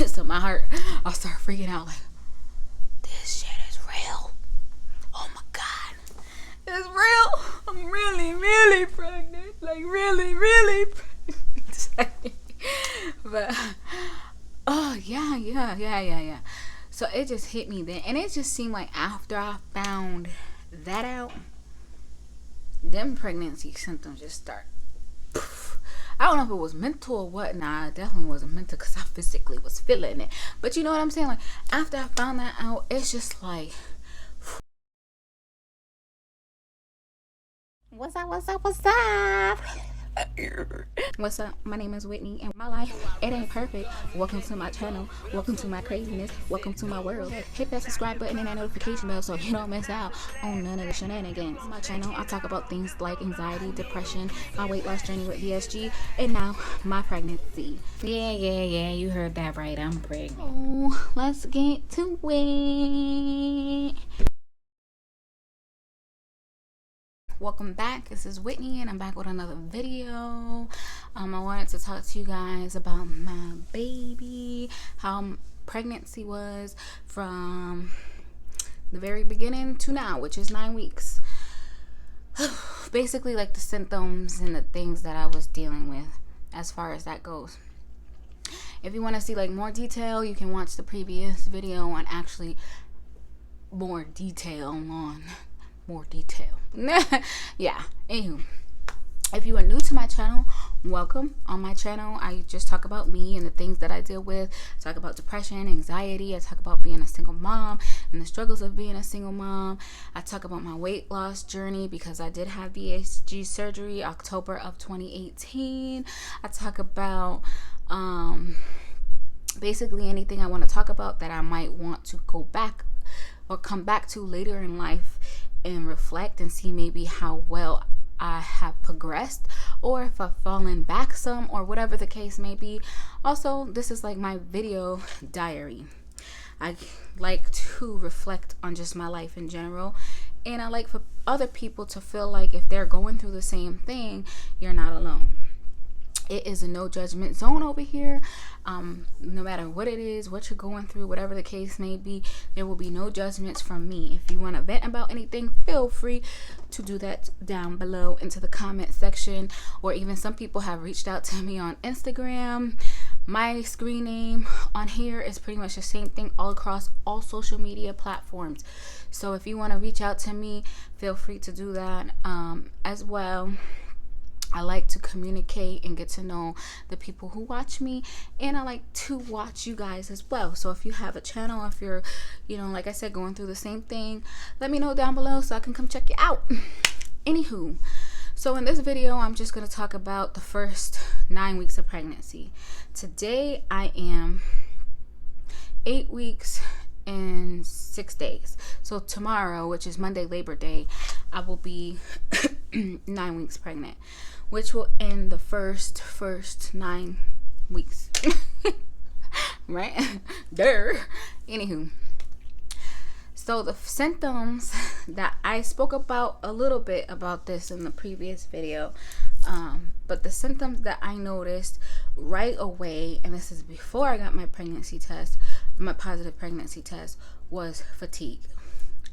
So my heart, I start freaking out like, this shit is real. Oh my God. It's real. I'm really, really pregnant. Like really, really pregnant. But, oh yeah. So it just hit me then. And it just seemed like after I found that out, them pregnancy symptoms just start. I don't know if it was mental or what. Nah, it definitely wasn't mental because I physically was feeling it. But you know what I'm saying? Like, after I found that out, it's just like, what's up? What's up? My name is Whitney, and my life, it ain't perfect. Welcome to my channel. Welcome to my craziness. Welcome to my world. Hit that subscribe button and that notification bell so you don't miss out on none of the shenanigans. On my channel, I talk about things like anxiety, depression, my weight loss journey with VSG, and now my pregnancy. Yeah, you heard that right. I'm pregnant. Oh, let's get to it. Welcome back. This is Whitney and I'm back with another video. I wanted to talk to you guys about my baby, how pregnancy was from the very beginning to now, which is 9 weeks. Basically, like the symptoms and the things that I was dealing with as far as that goes. If you want to see like more detail, you can watch the previous video on actually more detail. Yeah, anywho, if you are new to my channel, welcome. On my channel, I just talk about me and the things that I deal with. I talk about depression, anxiety. I talk about being a single mom and the struggles of being a single mom. I talk about my weight loss journey because I did have VSG surgery October of 2018. I talk about basically anything I want to talk about that I might want to go back or come back to later in life and reflect and see maybe how well I have progressed or if I've fallen back some or whatever the case may be. Also, this is like my video diary. I like to reflect on just my life in general, and I like for other people to feel like if they're going through the same thing, you're not alone. It is a no judgment zone over here. No matter what it is, what you're going through, whatever the case may be, there will be no judgments from me. If you want to vent about anything, feel free to do that down below into the comment section, or even some people have reached out to me on Instagram. My screen name on here is pretty much the same thing all across all social media platforms. So if you want to reach out to me, feel free to do that as well. I like to communicate and get to know the people who watch me, and I like to watch you guys as well. So if you have a channel, if you're, like I said, going through the same thing, let me know down below so I can come check you out. Anywho, so in this video, I'm just going to talk about the first 9 weeks of pregnancy. Today, I am 8 weeks and 6 days. So tomorrow, which is Monday, Labor Day, I will be 9 weeks pregnant, which will end the first 9 weeks. Right? There. Anywho. So the symptoms that I spoke about a little bit about this in the previous video, but the symptoms that I noticed right away, and this is before I got my pregnancy test, my positive pregnancy test, was fatigue.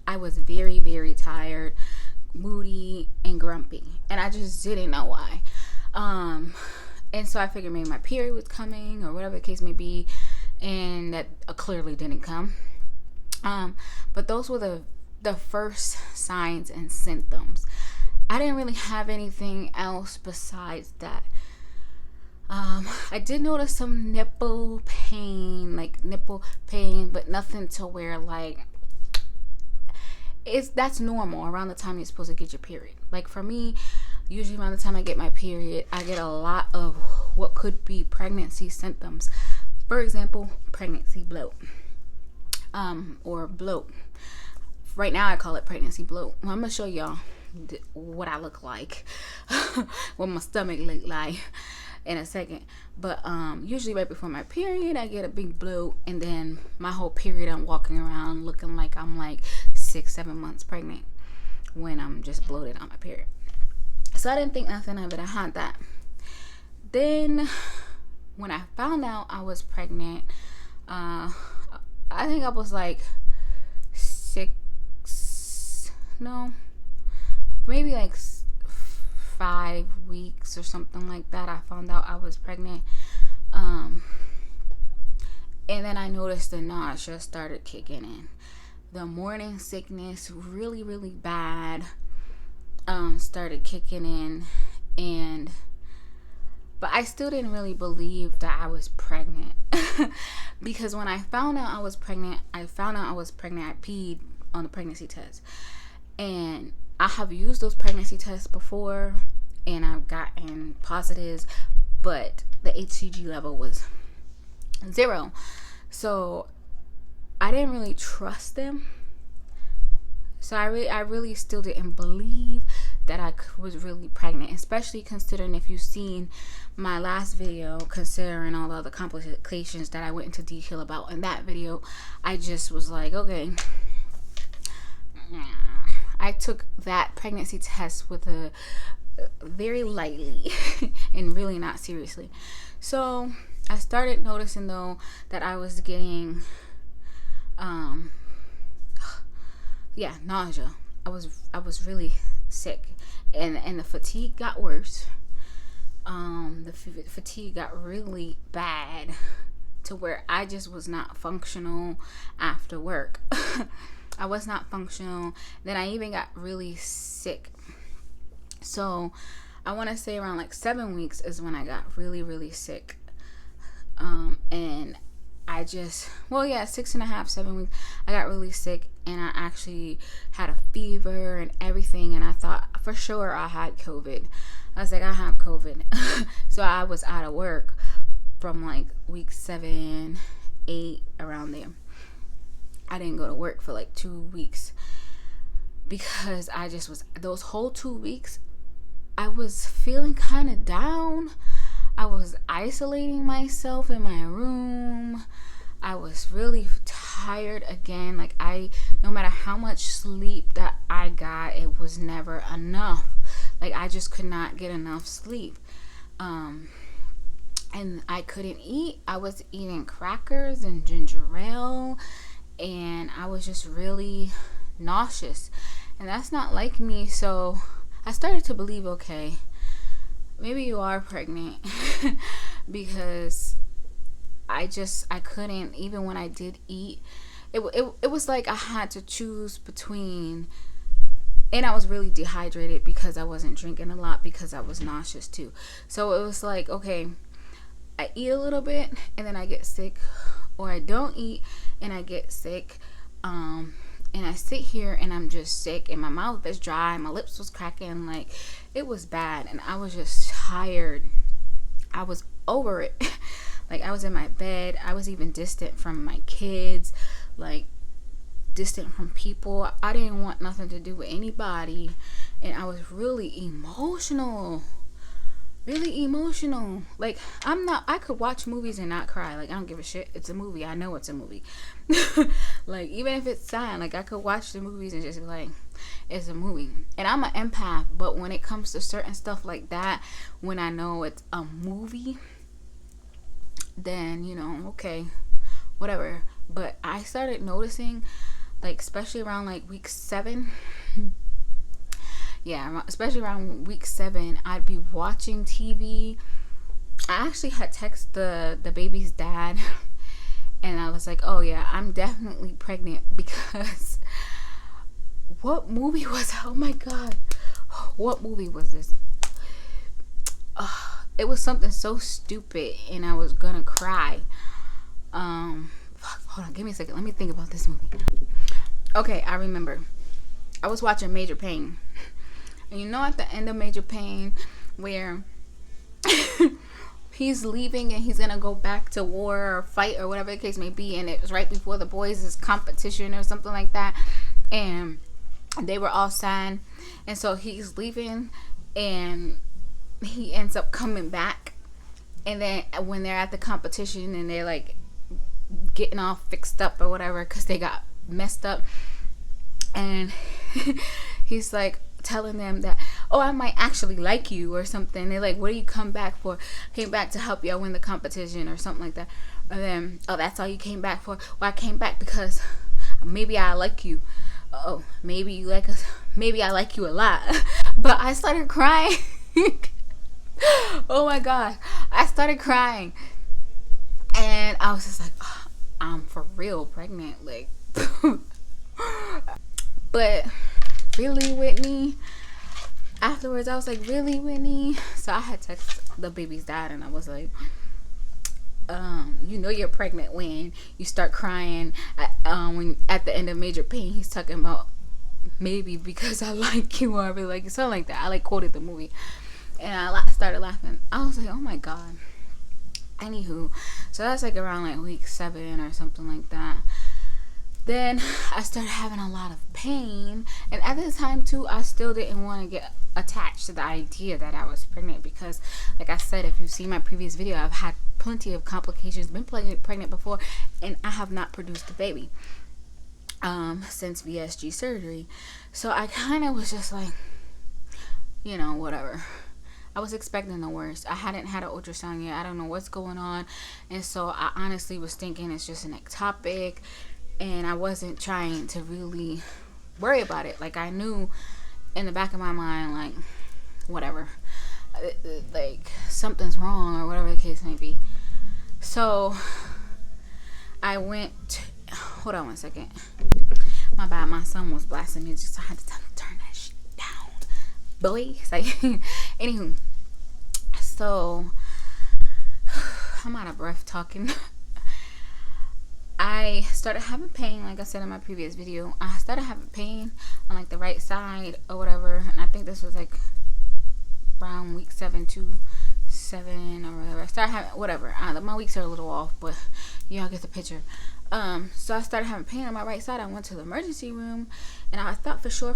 I was very, very tired, moody, and grumpy, and I just didn't know why. And so I figured maybe my period was coming or whatever the case may be, and that clearly didn't come. But those were the first signs and symptoms. I didn't really have anything else besides that. I did notice some nipple pain, but nothing to where like that's normal around the time you're supposed to get your period. Like for me, usually around the time I get my period, I get a lot of what could be pregnancy symptoms. For example, pregnancy bloat, or bloat. Right now I call it pregnancy bloat. Well, I'm gonna show y'all what I look like, what my stomach look like in a second. But usually right before my period, I get a big bloat, and then my whole period I'm walking around looking like I'm like 6-7 months pregnant when I'm just bloated on my period. So I didn't think nothing of it. I had that. Then when I found out I was pregnant, uh I think I was like 6, no, maybe like 5 weeks or something like that. I found out I was pregnant. And then I noticed the nausea started kicking in. The morning sickness, really, really bad, started kicking in. But I still didn't really believe that I was pregnant. Because when I found out I was pregnant, I peed on the pregnancy test. And I have used those pregnancy tests before, and I've gotten positives, but the HCG level was 0. So I didn't really trust them. So I really still didn't believe that I was really pregnant, especially considering, if you've seen my last video, considering all the other complications that I went into detail about in that video, I just was like, okay. I took that pregnancy test with a very lightly and really not seriously. So I started noticing, though, that I was getting nausea. I was really sick, and the fatigue got worse. The fatigue got really bad to where I just was not functional after work. I was not functional. Then I even got really sick. So I want to say around like 7 weeks is when I got really, really sick. And I just, 6.5, 7 weeks, I got really sick, and I actually had a fever and everything, and I thought for sure I had COVID. I was like, I have COVID. So I was out of work from like week 7, 8, around there. I didn't go to work for like 2 weeks because I just was, those whole 2 weeks, I was feeling kind of down. I was isolating myself in my room. I was really tired again. Like, no matter how much sleep that I got, it was never enough. Like, I just could not get enough sleep. And I couldn't eat. I was eating crackers and ginger ale, and I was just really nauseous. And that's not like me. So I started to believe, okay, maybe you are pregnant. Because I couldn't, even when I did eat, it was like I had to choose between, and I was really dehydrated because I wasn't drinking a lot, because I was nauseous too. So it was like, okay, I eat a little bit and then I get sick, or I don't eat and I get sick, and I sit here and I'm just sick, and my mouth is dry, my lips was cracking, like, it was bad, and I was just tired. I was over it. Like, I was in my bed. I was even distant from my kids, like, distant from people. I didn't want nothing to do with anybody, and I was really emotional. Like, I could watch movies and not cry. Like, I don't give a shit. It's a movie. I know it's a movie. Like, even if it's sad, like, I could watch the movies and just be like, it's a movie. And I'm an empath, but when it comes to certain stuff like that, when I know it's a movie, then, okay, whatever. But I started noticing, like, especially around like week 7, especially around week 7, I'd be watching TV. I actually had texted the baby's dad, and I was like, oh yeah, I'm definitely pregnant, because what movie was it? Oh my god, what movie was this? It was something so stupid, and I was gonna cry. Hold on, give me a second. Let me think about this movie. Okay, I remember. I was watching Major Payne. And at the end of Major Payne, where he's leaving and he's gonna go back to war or fight or whatever the case may be, and it was right before the boys' competition or something like that, and they were all signed, and so he's leaving, and he ends up coming back, and then when they're at the competition and they're like getting all fixed up or whatever because they got messed up, and he's like telling them that, oh, I might actually like you or something. They're like, what do you come back for? Came back to help you win the competition or something like that. And then, oh, that's all you came back for? Well, I came back because maybe I like you. Oh, maybe you like us. Maybe I like you a lot. But I started crying. Oh my god. I started crying. And I was just like, oh, I'm for real pregnant. Like, but really, Whitney? Afterwards, I was like, really, Whitney? So I had texted the baby's dad, and I was like, you know you're pregnant when you start crying when at the end of Major Pain. He's talking about maybe because I like you, or I really like you, something like that. I like quoted the movie, and I started laughing. I was like, oh my god. Anywho, so that's like around like week 7 or something like that. Then I started having a lot of pain, and at this time too, I still didn't want to get attached to the idea that I was pregnant, because like I said, if you've seen my previous video, I've had plenty of complications, been pregnant before, and I have not produced a baby since VSG surgery. So I kind of was just like, you know, whatever. I was expecting the worst. I hadn't had an ultrasound yet. I don't know what's going on, and so I honestly was thinking it's just an ectopic, and I wasn't trying to really worry about it. Like, I knew in the back of my mind, like, whatever, like something's wrong or whatever the case may be. So I went, hold on 1 second, my bad, my son was blasting music, so I had to turn that shit down, boy. Like, anywho, so I'm out of breath talking. I started having pain, like I said in my previous video. I started having pain on like the right side or whatever, and I think this was like around week 7 to 7 or whatever. I started having whatever. My weeks are a little off, but y'all get the picture. So I started having pain on my right side. I went to the emergency room, and I thought for sure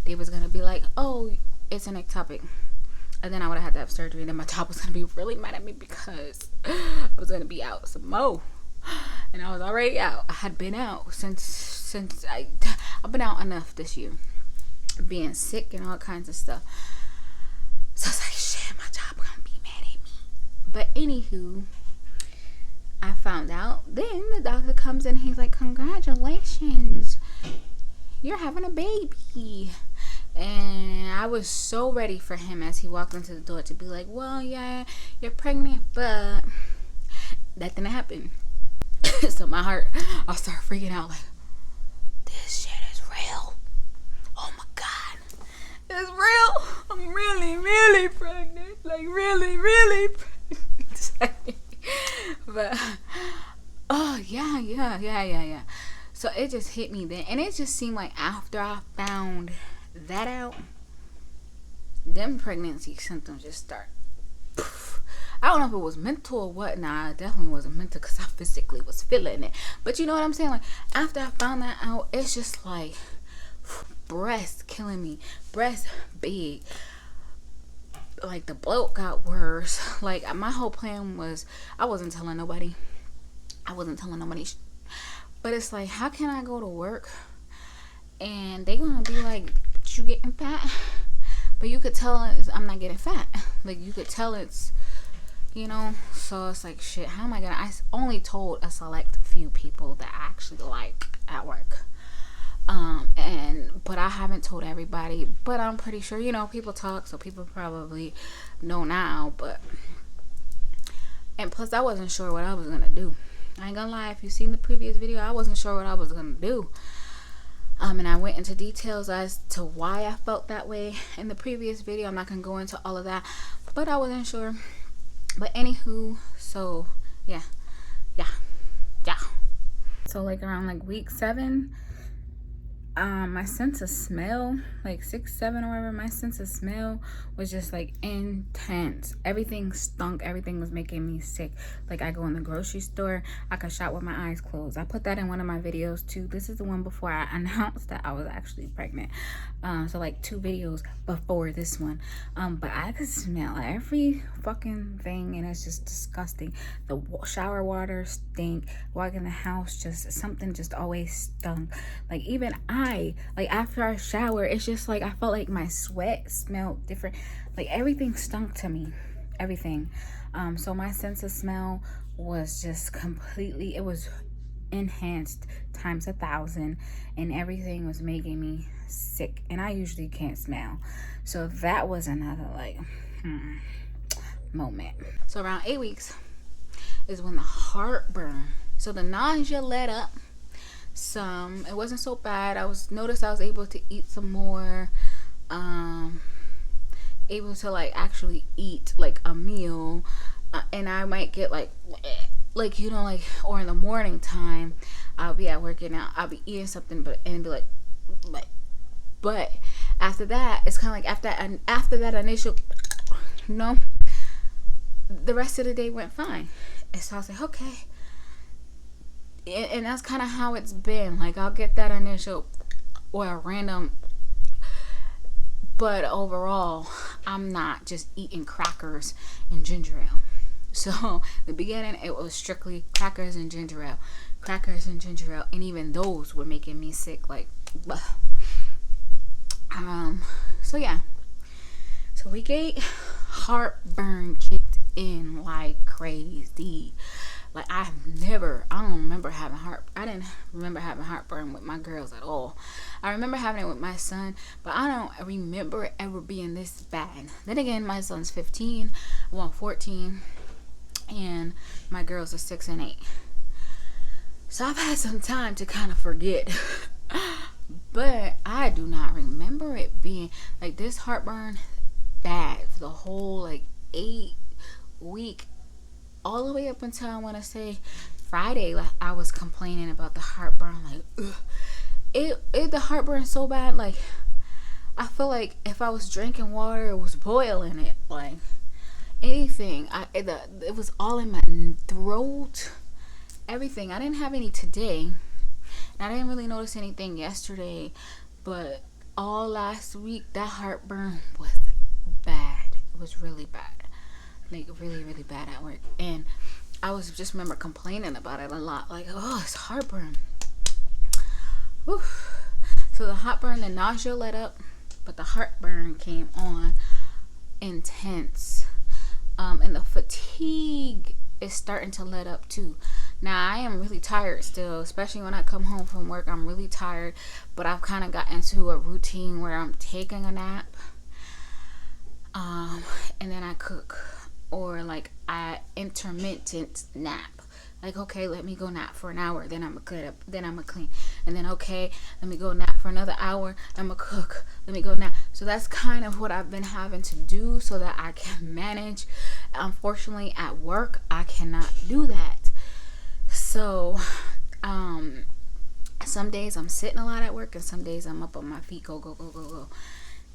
they was gonna be like, oh, it's an ectopic. And then I would have had to have surgery, and then my job was going to be really mad at me because I was going to be out some more. And I was already out. I had been out since I've been out enough this year, being sick and all kinds of stuff. So I was like, shit, my job going to be mad at me. But anywho, I found out. Then the doctor comes in, he's like, congratulations, you're having a baby. And I was so ready for him as he walked into the door to be like, well, yeah, you're pregnant, but that didn't happen. So my heart, I started freaking out like, this shit is real. Oh my god, it's real. I'm really, really pregnant. Like, really, really pregnant. But, oh, yeah. So it just hit me then. And it just seemed like after I found that out, them pregnancy symptoms just start. I don't know if it was mental or what. Nah, it definitely wasn't mental, because I physically was feeling it. But you know what I'm saying? Like, after I found that out, it's just like breast killing me, breast big. Like, the bloat got worse. Like, my whole plan was, I wasn't telling nobody. But it's like, how can I go to work and they gonna be like, you getting fat? But you could tell I'm not getting fat. Like, you could tell it's, you know. So it's like, shit, how am I gonna? I only told a select few people that I actually like at work. But I haven't told everybody. But I'm pretty sure, you know, people talk, so people probably know now. But, and plus, I wasn't sure what I was gonna do. I ain't gonna lie, if you've seen the previous video, I wasn't sure what I was gonna do. And I went into details as to why I felt that way in the previous video. I'm not gonna go into all of that, but I wasn't sure. But anywho, so yeah. So like around like week 7, my sense of smell, like 6, 7 or whatever, my sense of smell was just like intense. Everything stunk. Everything was making me sick. Like, I go in the grocery store, I could shop with my eyes closed. I put that in one of my videos too. This is the one before I announced that I was actually pregnant. So like 2 videos before this one. But I could smell every fucking thing, and it's just disgusting. The shower water stink. Walk in the house, just something just always stunk. Like, even like after I shower, it's just like I felt like my sweat smelled different. Like, everything stunk to me, everything. So my sense of smell was just completely, it was enhanced times 1,000, and everything was making me sick, and I usually can't smell. So that was another like moment. So around 8 weeks is when the heartburn, so the nausea let up some. It wasn't so bad. I was able to eat some more, able to like actually eat like a meal, and I might get like or in the morning time I'll be at work and I'll be eating something and be like but after that it's kind of like after that initial the rest of the day went fine. And so I was like, okay. And that's kind of how it's been. Like, I'll get that initial or a random, but overall, I'm not just eating crackers and ginger ale. So, in the beginning, it was strictly crackers and ginger ale. And even those were making me sick. Like, so yeah. So, we get heartburn kicked in like crazy. Like, I didn't remember having heartburn with my girls at all. I remember having it with my son, but I don't remember it ever being this bad. Then again, my son's 14, 14, and my girls are 6 and 8. So I've had some time to kind of forget. But I do not remember it being like this heartburn bad for the whole like 8-week, all the way up until I want to say Friday. Like, I was complaining about the heartburn. Like, the heartburn so bad. Like, I feel like if I was drinking water, it was boiling it. Like, anything. It was all in my throat. Everything. I didn't have any today. And I didn't really notice anything yesterday. But all last week, that heartburn was bad. It was really bad. Like, really, really bad at work. And I was just remember complaining about it a lot. Like, oh, it's heartburn. Whew. So the heartburn, the nausea let up, but the heartburn came on intense. And the fatigue is starting to let up too. Now, I am really tired still, especially when I come home from work. I'm really tired, but I've kind of got into a routine where I'm taking a nap, and then I cook. Or like I intermittent nap. Like, okay, let me go nap for an hour, then I'm gonna clean. And then, okay, let me go nap for another hour, I'm gonna cook. Let me go nap. So that's kind of what I've been having to do so that I can manage. Unfortunately, at work, I cannot do that. So, some days I'm sitting a lot at work, and some days I'm up on my feet, go.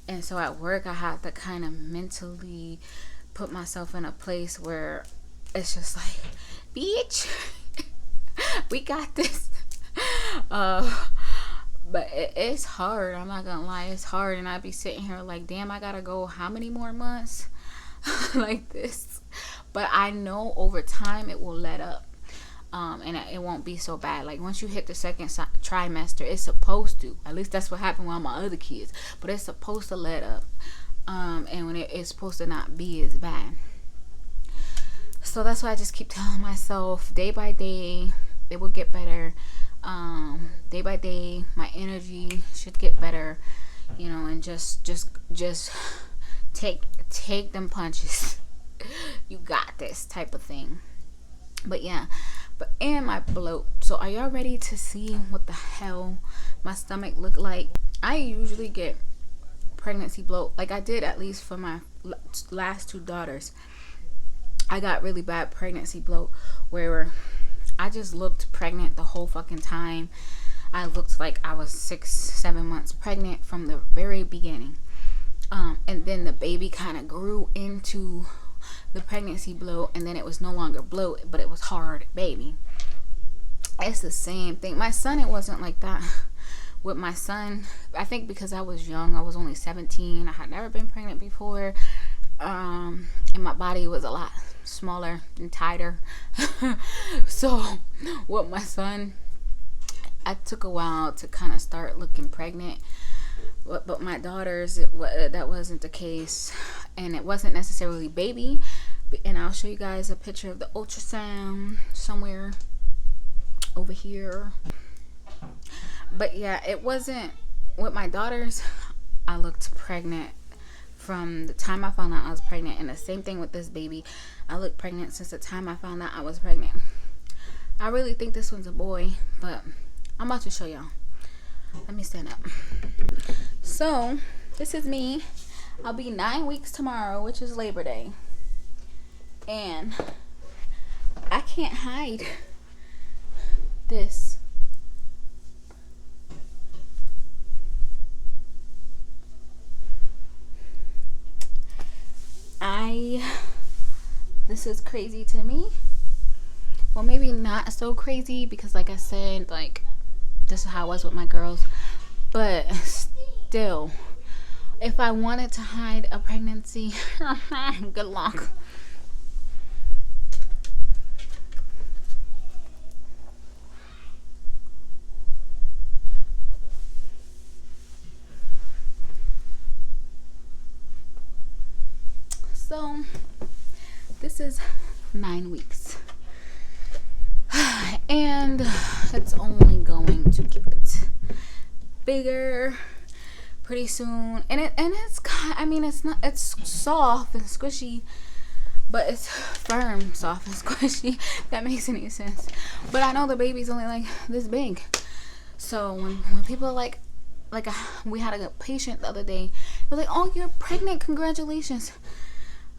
And so at work, I have to kind of mentally put myself in a place where it's just like, bitch, we got this. But it's hard. I'm not gonna lie, it's hard. And I'd be sitting here like, damn, I gotta go how many more months like this? But I know over time it will let up. And it won't be so bad. Like, once you hit the second trimester, it's supposed to. At least that's what happened with all my other kids. But it's supposed to let up. And when it's supposed to not be as bad. So that's why I just keep telling myself, day by day, it will get better. Day by day, my energy should get better. And just take them punches. You got this type of thing. But yeah, and my bloat. So are y'all ready to see what the hell my stomach looked like? I usually get pregnancy bloat, like I did at least for my last 2 daughters. I got really bad pregnancy bloat where I just looked pregnant the whole fucking time. I looked like I was 6-7 months pregnant from the very beginning. And then the baby kind of grew into the pregnancy bloat, and then it was no longer bloat, but it was hard baby. It's the same thing. My son, it wasn't like that. With my son, I think because I was young, I was only 17. I had never been pregnant before. And my body was a lot smaller and tighter. So with my son, I took a while to kind of start looking pregnant. But my daughters, that wasn't the case. And it wasn't necessarily baby. and I'll show you guys a picture of the ultrasound somewhere over here. But yeah, it wasn't with my daughters. I looked pregnant from the time I found out I was pregnant, and the same thing with this baby. I looked pregnant since the time I found out I was pregnant. I really think this one's a boy, but I'm about to show y'all. Let me stand up. So this is me. I'll be 9 weeks tomorrow, which is Labor Day, and I can't hide this. This is crazy to me. Well, maybe not so crazy, because like I said, like, this is how I was with my girls. But still, if I wanted to hide a pregnancy, good luck. So this is 9 weeks, and it's only going to get bigger pretty soon. And it's, I mean, it's soft and squishy, but it's firm, soft and squishy, if that makes any sense. But I know the baby's only like this big. So when people are like we had a patient the other day, they're like, "Oh, you're pregnant, congratulations."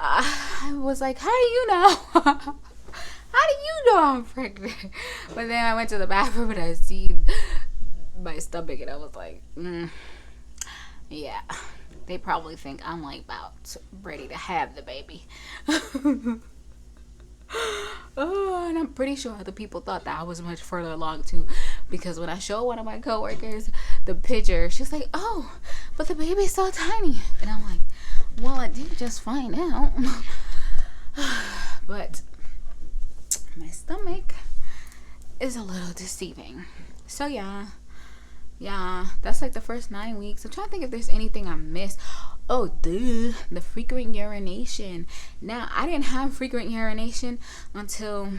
I was like, "How do you know?" How do you know I'm pregnant? But then I went to the bathroom and I see my stomach, and I was like, yeah, they probably think I'm like about ready to have the baby. Oh, and I'm pretty sure other people thought that I was much further along too, because when I showed one of my coworkers the picture, she's like, "Oh, but the baby's so tiny," and I'm like, "Well, I did just find out." But my stomach is a little deceiving. So yeah, that's like the first 9 weeks. I'm trying to think if there's anything I missed. Oh, duh, the frequent urination. Now, I didn't have frequent urination until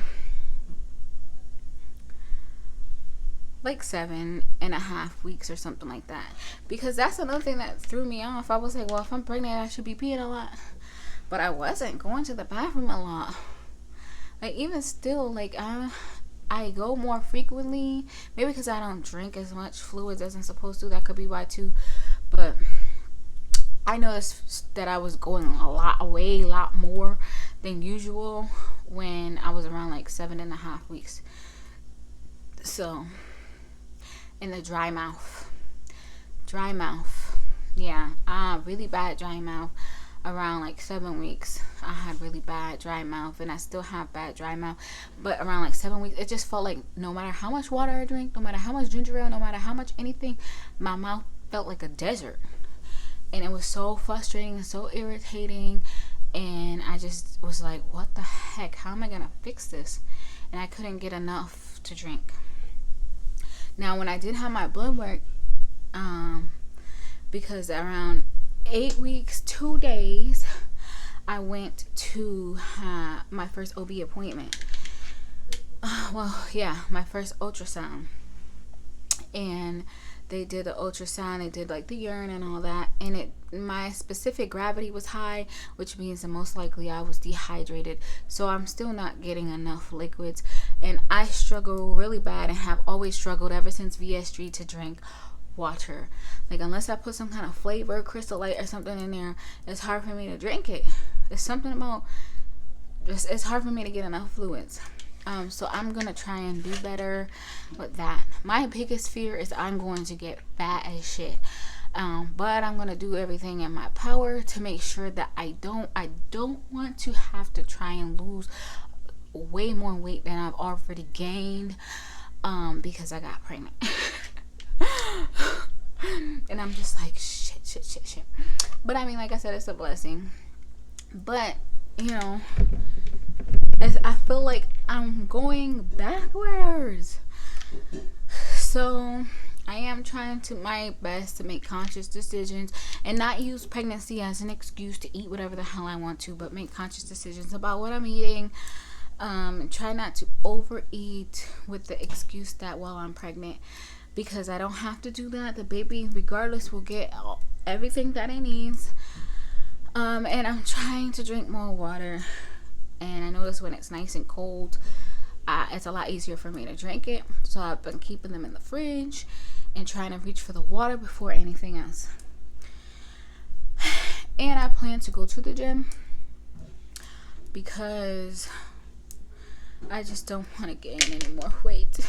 like 7.5 weeks or something like that, because that's another thing that threw me off. I was like, well, if I'm pregnant, I should be peeing a lot, but I wasn't going to the bathroom a lot. Like, even still, like, I go more frequently, maybe because I don't drink as much fluids as I'm supposed to. That could be why too. But I noticed that I was going a lot more than usual when I was around like 7.5 weeks. So, in the dry mouth, yeah, really bad dry mouth. Around like 7 weeks, I had really bad dry mouth, and I still have bad dry mouth. But around like 7 weeks, it just felt like no matter how much water I drink, no matter how much ginger ale, no matter how much anything, my mouth felt like a desert. And it was so frustrating and so irritating, and I just was like, what the heck, how am I gonna fix this? And I couldn't get enough to drink. Now, when I did have my blood work, because around 8 weeks 2 days, I went to my first OB appointment. My first ultrasound. And they did the ultrasound, they did like the urine and all that, and my specific gravity was high, which means that most likely I was dehydrated. So I'm still not getting enough liquids, and I struggle really bad, and have always struggled ever since VSG, to drink water. Like, unless I put some kind of flavor, Crystal Light or something in there, it's hard for me to drink it. There's something about it's hard for me to get enough fluids. So I'm gonna try and do better with that. My biggest fear is I'm going to get fat as shit. But I'm gonna do everything in my power to make sure that I don't want to have to try and lose way more weight than I've already gained, because I got pregnant. And I'm just like, shit. But I mean, like I said, it's a blessing. But, you know, I feel like I'm going backwards. So I am trying to my best to make conscious decisions and not use pregnancy as an excuse to eat whatever the hell I want to, but make conscious decisions about what I'm eating. Try not to overeat with the excuse that, well, I'm pregnant, because I don't have to do that. The baby, regardless, will get everything that it needs. And I'm trying to drink more water. And I notice when it's nice and cold, it's a lot easier for me to drink it. So I've been keeping them in the fridge and trying to reach for the water before anything else. And I plan to go to the gym because I just don't want to gain any more weight.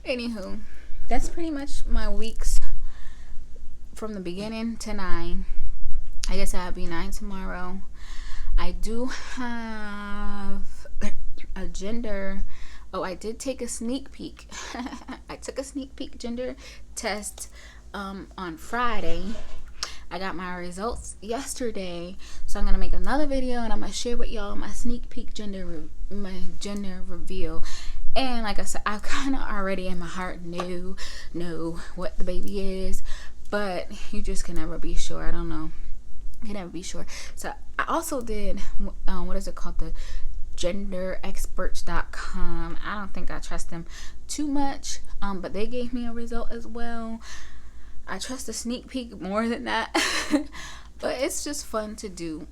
Anywho, that's pretty much my weeks from the beginning to 9. I guess I'll be 9 tomorrow. I do have a gender. Oh, I did take a sneak peek. I took a sneak peek gender test on Friday. I got my results yesterday, so I'm gonna make another video and I'm gonna share with y'all my sneak peek my gender reveal. And like I said, I kind of already in my heart know what the baby is, but you just can never be sure. I don't know. You can never be sure. So I also did what is it called, the genderexperts.com. I don't think I trust them too much, but they gave me a result as well. I trust the sneak peek more than that. But it's just fun to do.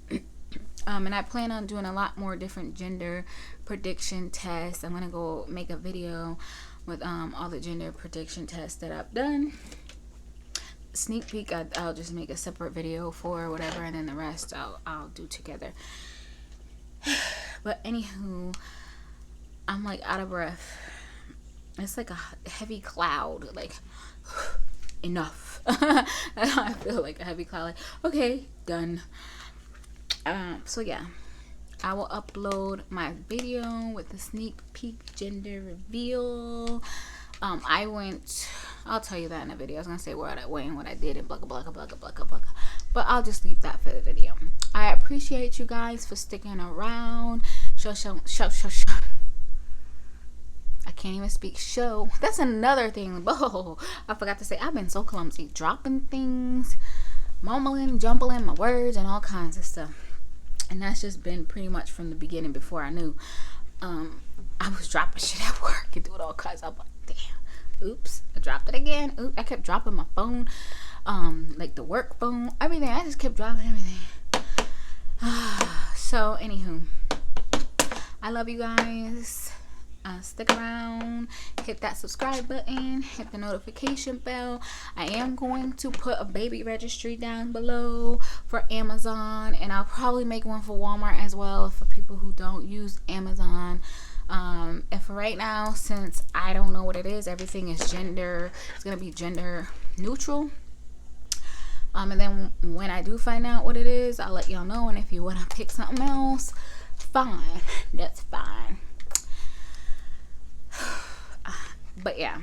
And I plan on doing a lot more different gender prediction tests. I'm gonna go make a video with all the gender prediction tests that I've done. Sneak peek, I'll just make a separate video for whatever, and then the rest I'll do together. But anywho, I'm like out of breath. It's like a heavy cloud, like enough. That's how I feel, like a heavy cloud, like okay, done. So yeah, I will upload my video with the sneak peek gender reveal. I'll tell you that in a video. I was gonna say where I went and what I did and blah blah blah blah blah blah blah, but I'll just leave that for the video. I appreciate you guys for sticking around. Show. I can't even speak. Show. That's another thing. Oh, I forgot to say. I've been so clumsy, dropping things, mumbling, jumbling my words, and all kinds of stuff. And that's just been pretty much from the beginning. Before I knew, I was dropping shit at work and doing all kinds. I'm like, damn, oops, I dropped it again. Oops, I kept dropping my phone, like the work phone, everything. I just kept dropping everything. So, anywho, I love you guys. Stick around, hit that subscribe button, hit the notification bell. I am going to put a baby registry down below for Amazon, and I'll probably make one for Walmart as well for people who don't use Amazon. And for right now, since I don't know what it is, everything is gender, it's gonna be gender neutral. And then when I do find out what it is, I'll let y'all know. And if you want to pick something else, fine, that's fine. But yeah,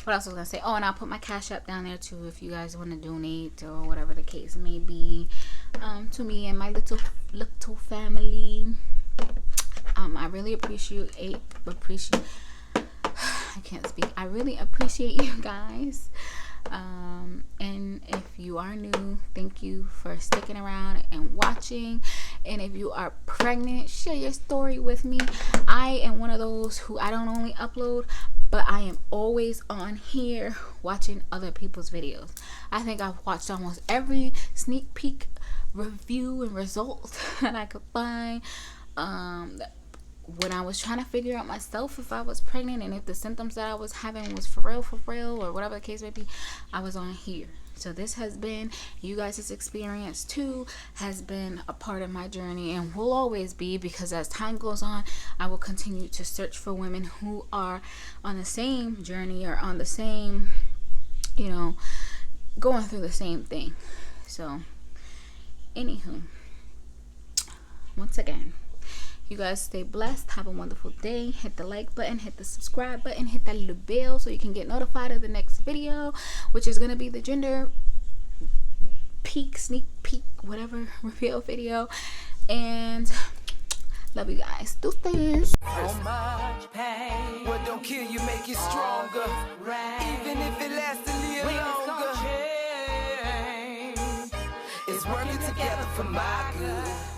what else was I gonna say? Oh, and I'll put my Cash App down there too if you guys want to donate or whatever the case may be, to me and my little family. I really appreciate I can't speak. I really appreciate you guys. And if you are new, thank you for sticking around and watching. And if you are pregnant, share your story with me. I am one of those who I don't only upload, but I am always on here watching other people's videos. I think I've watched almost every sneak peek review and results that I could find. When I was trying to figure out myself if I was pregnant and if the symptoms that I was having was for real, or whatever the case may be, I was on here. So this has been, you guys' experience too, has been a part of my journey and will always be, because as time goes on, I will continue to search for women who are on the same journey or on the same, going through the same thing. So, anywho, once again, you guys stay blessed. Have a wonderful day. Hit the like button, hit the subscribe button, hit that little bell so you can get notified of the next video, which is going to be the gender sneak peek, whatever, reveal video. And Love you guys. Deuces. So much pain. What don't kill you make you stronger. Even if it lasts a little longer. It's working together for my good.